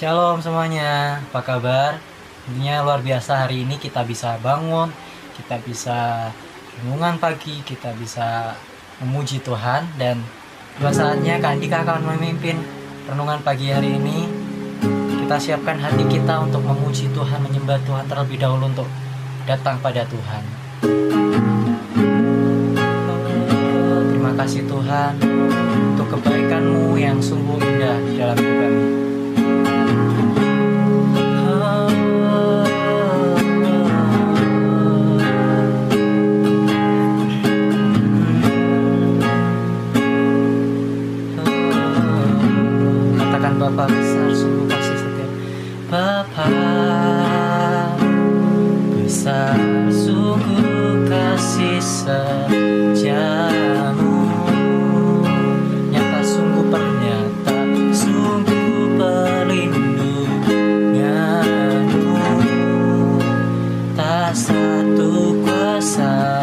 Shalom semuanya, apa kabar? Tentunya luar biasa hari ini kita bisa bangun, kita bisa renungan pagi, kita bisa memuji Tuhan. Dan dua saatnya Kak Andika akan memimpin renungan pagi hari ini. Kita siapkan hati kita untuk memuji Tuhan, menyembah Tuhan terlebih dahulu untuk datang pada Tuhan. Terima kasih Tuhan untuk kebaikan-Mu yang sungguh indah di dalam hidup kami. Katakan Bapa besar, sungguh kasih setia. Bapa besar, sungguh kasih setiamu, nyata sungguh pernyata, sungguh perlindunganmu. Tak satu kuasa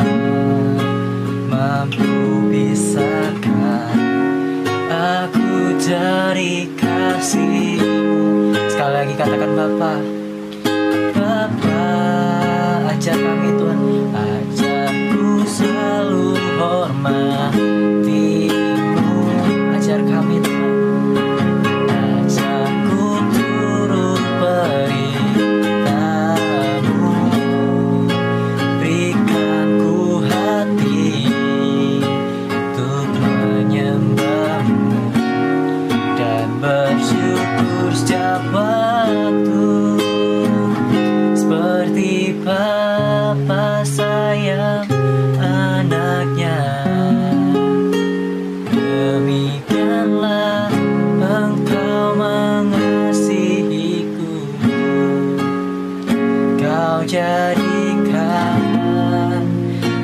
mampu pisahkan aku dari kasih-Mu. Sekali lagi katakan Bapa. Bapa, ajar kami Tuhan, ajarku selalu hormati-Mu. Ajar kami Tuhan, ajarku turut perintah-Mu. Berikan ku hati untuk menyembah-Mu dan bersyukur setiap waktu, seperti Bapa sayang anaknya. Demikianlah Engkau mengasihiku. Kau jadikan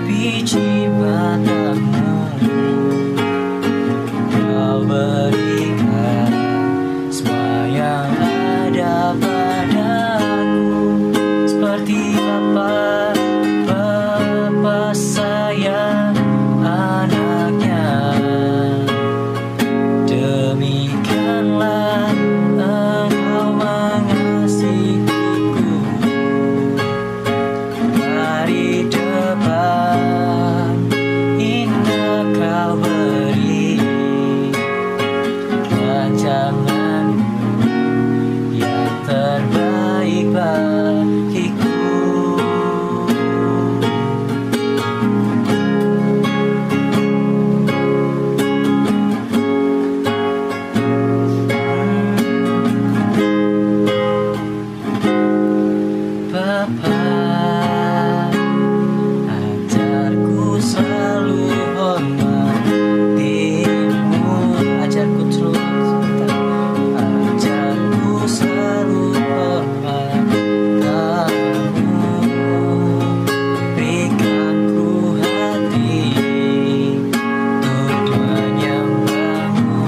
biji mata-Mu, Kau berikan semua yang ada padaku, seperti Bapa sayang anaknya. Demikianlah Engkau mengasihiku. Hari depan indah Kau beri, rancangan-Mu yang terbaik bagiku. Bapa, ajarku selalu hormati-Mu. Ajarku terus, ajarku selalu hormati-Mu. Berikan ku hati untuk menyembah-Mu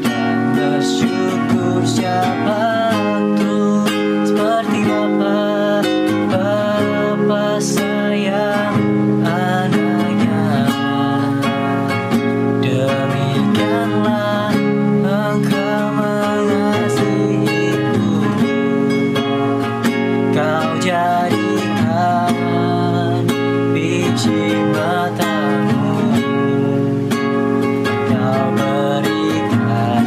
dan bersyukur setiap waktu, seperti Bapa sayang anaknya. Demikianlah Engkau mengasihiku. Kau jadikan biji mata-Mu, Kau berikan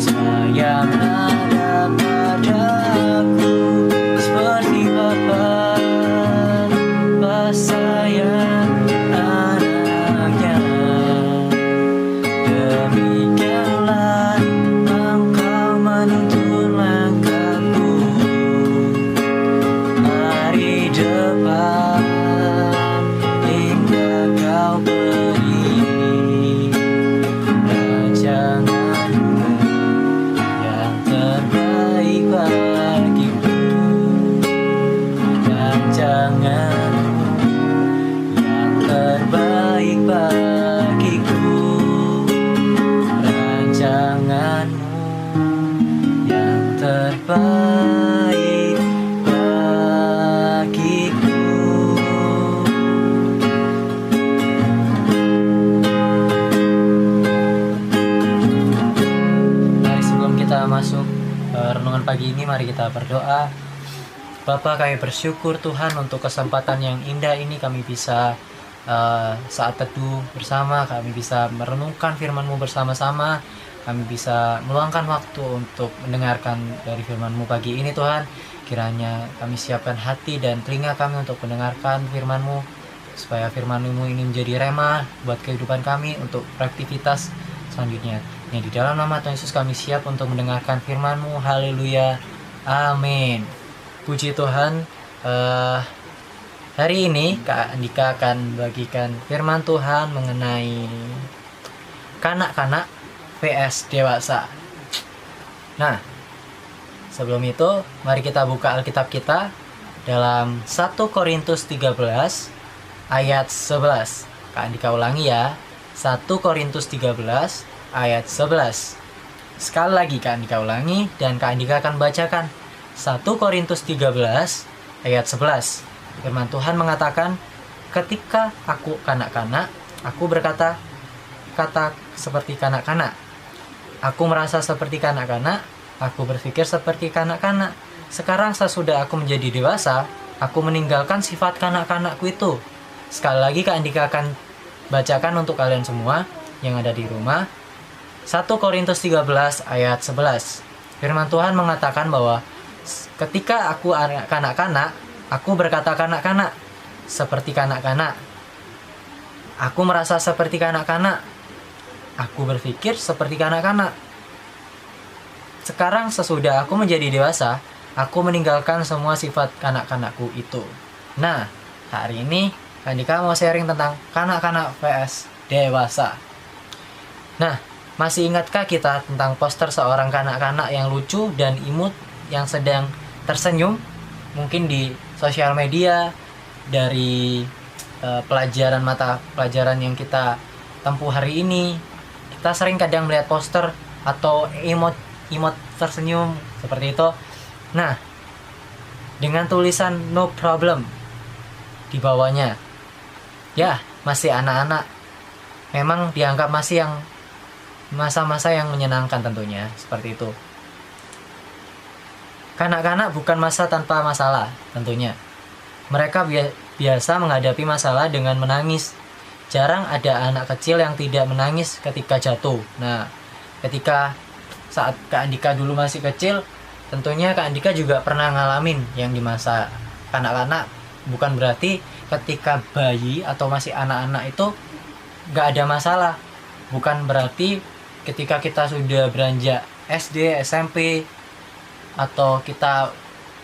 semua yang ada padaku, seperti Bapa sayang anaknya. Demikianlah Engkau menuntun langkahku. Hari depan indah Kau beri, rancangan-Mu yang terbaik bagiku. Rancangan-Mu yang terbaik bagiku. Rancangan-Mu yang terbaik bagiku. Mari sebelum kita masuk renungan pagi ini, mari kita berdoa. Bapa, kami bersyukur Tuhan untuk kesempatan yang indah ini kami bisa saat teduh bersama, kami bisa merenungkan firman-Mu bersama-sama, kami bisa meluangkan waktu untuk mendengarkan dari firman-Mu pagi ini Tuhan. Kiranya kami siapkan hati dan telinga kami untuk mendengarkan firman-Mu, supaya firman-Mu ini menjadi rema buat kehidupan kami untuk beraktivitas selanjutnya. Di dalam nama Tuhan Yesus kami siap untuk mendengarkan firman-Mu. Haleluya, amin. Puji Tuhan. Hari ini Kak Andika akan bagikan firman Tuhan mengenai kanak-kanak vs dewasa. Nah, sebelum itu mari kita buka Alkitab kita dalam 1 Korintus 13 ayat 11. Kak Andika ulangi ya, 1 Korintus 13 ayat 11. Sekali lagi Kak Andika ulangi, dan Kak Andika akan bacakan 1 Korintus 13 ayat 11. Firman Tuhan mengatakan, ketika aku kanak-kanak, aku berkata kata seperti kanak-kanak. Aku merasa seperti kanak-kanak, aku berpikir seperti kanak-kanak. Sekarang sesudah aku menjadi dewasa, aku meninggalkan sifat kanak-kanakku itu. Sekali lagi Kak Andika akan bacakan untuk kalian semua yang ada di rumah. 1 Korintus 13 ayat 11. Firman Tuhan mengatakan bahwa ketika aku kanak-kanak, aku berkata kanak-kanak, seperti kanak-kanak. Aku merasa seperti kanak-kanak, aku berpikir seperti kanak-kanak. Sekarang sesudah aku menjadi dewasa, aku meninggalkan semua sifat kanak-kanakku itu. Nah, hari ini Andika mau sharing tentang kanak-kanak vs dewasa. Nah, masih ingatkah kita tentang poster seorang kanak-kanak yang lucu dan imut yang sedang tersenyum? Mungkin di sosial media, dari mata pelajaran yang kita tempuh hari ini, kita sering kadang melihat poster atau emot tersenyum seperti itu. Nah, dengan tulisan no problem di bawahnya, ya masih anak-anak, memang dianggap masih yang masa-masa yang menyenangkan tentunya, seperti itu. Kanak-kanak bukan masa tanpa masalah tentunya. Mereka biasa menghadapi masalah dengan menangis. Jarang ada anak kecil yang tidak menangis ketika jatuh. Nah, ketika saat Kak Andika dulu masih kecil, tentunya Kak Andika juga pernah ngalamin yang di masa kanak-kanak. Bukan berarti ketika bayi atau masih anak-anak itu gak ada masalah. Bukan berarti ketika kita sudah beranjak SD, SMP, atau kita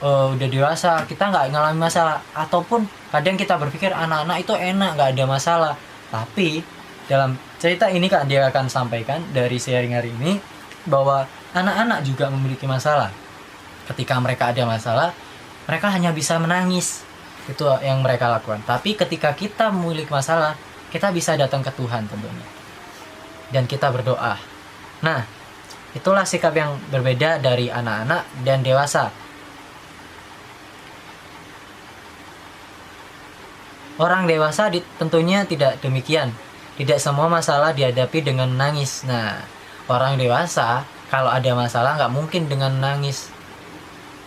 udah dewasa, kita nggak ngalami masalah. Ataupun kadang kita berpikir anak-anak itu enak, nggak ada masalah. Tapi dalam cerita ini Kak dia akan sampaikan dari sharing hari ini bahwa anak-anak juga memiliki masalah. Ketika mereka ada masalah, mereka hanya bisa menangis. Itu yang mereka lakukan. Tapi ketika kita memiliki masalah, kita bisa datang ke Tuhan tentunya, dan kita berdoa. Nah, itulah sikap yang berbeda dari anak-anak dan dewasa. Orang dewasa tentunya tidak demikian. Tidak semua masalah dihadapi dengan menangis. Nah, orang dewasa kalau ada masalah nggak mungkin dengan menangis.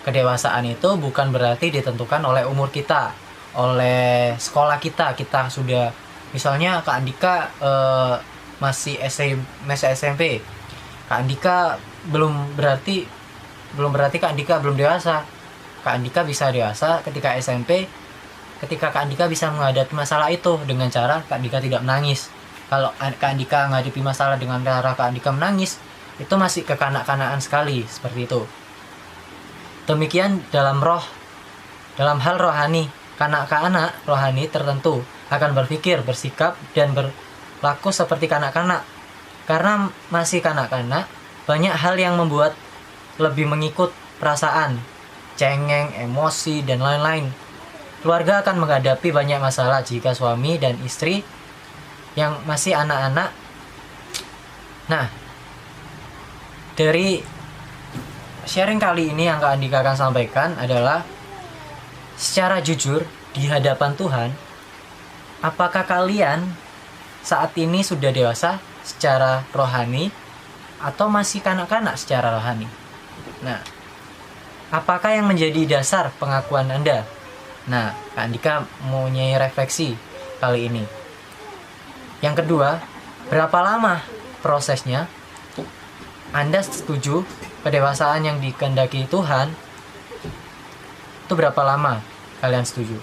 Kedewasaan itu bukan berarti ditentukan oleh umur kita, oleh sekolah kita. Kita sudah, misalnya Kak Andika masih SMP. Kak Andika belum berarti Kak Andika belum dewasa. Kak Andika bisa dewasa ketika SMP, ketika Kak Andika bisa menghadapi masalah itu dengan cara Kak Andika tidak menangis. Kalau Kak Andika menghadapi masalah dengan cara Kak Andika menangis, itu masih kekanak-kanakan sekali, seperti itu. Demikian dalam hal rohani, kanak-kanak rohani tertentu akan berpikir, bersikap, dan berlaku seperti kanak-kanak. Karena masih kanak-kanak, banyak hal yang membuat lebih mengikut perasaan, cengeng, emosi, dan lain-lain. Keluarga akan menghadapi banyak masalah jika suami dan istri yang masih anak-anak. Nah, dari sharing kali ini yang Kak Andika akan sampaikan adalah secara jujur di hadapan Tuhan, apakah kalian saat ini sudah dewasa secara rohani atau masih kanak-kanak secara rohani? Nah, apakah yang menjadi dasar pengakuan Anda? Nah, Kak Andika mau nyai refleksi kali ini. Yang kedua, berapa lama prosesnya? Anda setuju kedewasaan yang dikehendaki Tuhan itu berapa lama kalian setuju?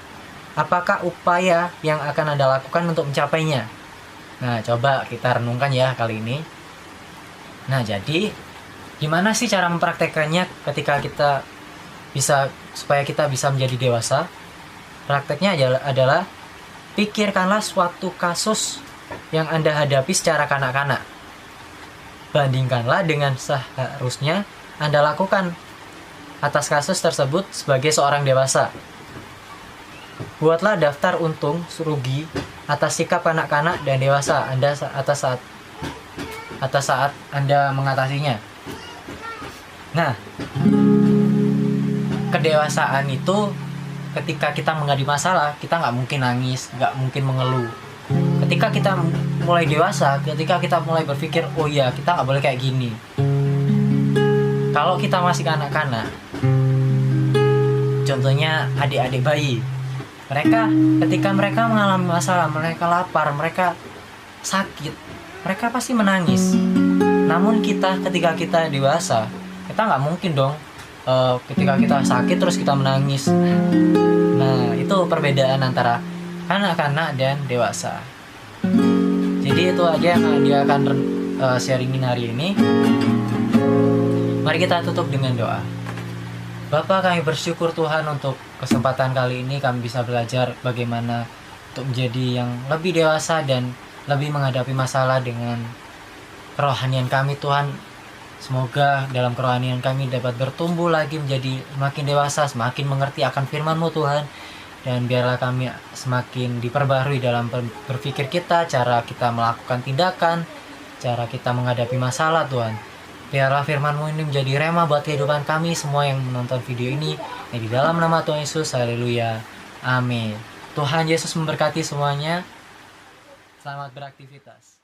Apakah upaya yang akan Anda lakukan untuk mencapainya? Nah, coba kita renungkan ya kali ini. Nah, jadi gimana sih cara mempraktekannya ketika kita supaya kita bisa menjadi dewasa? Prakteknya adalah pikirkanlah suatu kasus yang Anda hadapi secara kanak-kanak. Bandingkanlah dengan seharusnya Anda lakukan atas kasus tersebut sebagai seorang dewasa. Buatlah daftar untung rugi atas sikap kanak-kanak dan dewasa Anda atas saat Anda mengatasinya. Nah, kedewasaan itu ketika kita menghadapi masalah, kita nggak mungkin nangis, nggak mungkin mengeluh. Ketika kita mulai dewasa, ketika kita mulai berpikir, oh iya, kita nggak boleh kayak gini. Kalau kita masih kanak-kanak, contohnya adik-adik bayi, ketika mereka mengalami masalah, mereka lapar, mereka sakit, mereka pasti menangis. Namun ketika kita dewasa, kita nggak mungkin dong ketika kita sakit terus kita menangis. Nah, itu perbedaan antara kanak-kanak dan dewasa. Jadi itu aja yang dia akan sharingin hari ini. Mari kita tutup dengan doa. Bapa, kami bersyukur Tuhan untuk kesempatan kali ini kami bisa belajar bagaimana untuk menjadi yang lebih dewasa dan lebih menghadapi masalah dengan kerohanian kami Tuhan. Semoga dalam kerohanian kami dapat bertumbuh lagi menjadi semakin dewasa, semakin mengerti akan firman-Mu Tuhan. Dan biarlah kami semakin diperbarui dalam berpikir kita, cara kita melakukan tindakan, cara kita menghadapi masalah Tuhan. Biarlah firman-Mu ini menjadi rema buat kehidupan kami semua yang menonton video ini. Di dalam nama Tuhan Yesus, haleluya, amin. Tuhan Yesus memberkati semuanya. Selamat beraktivitas.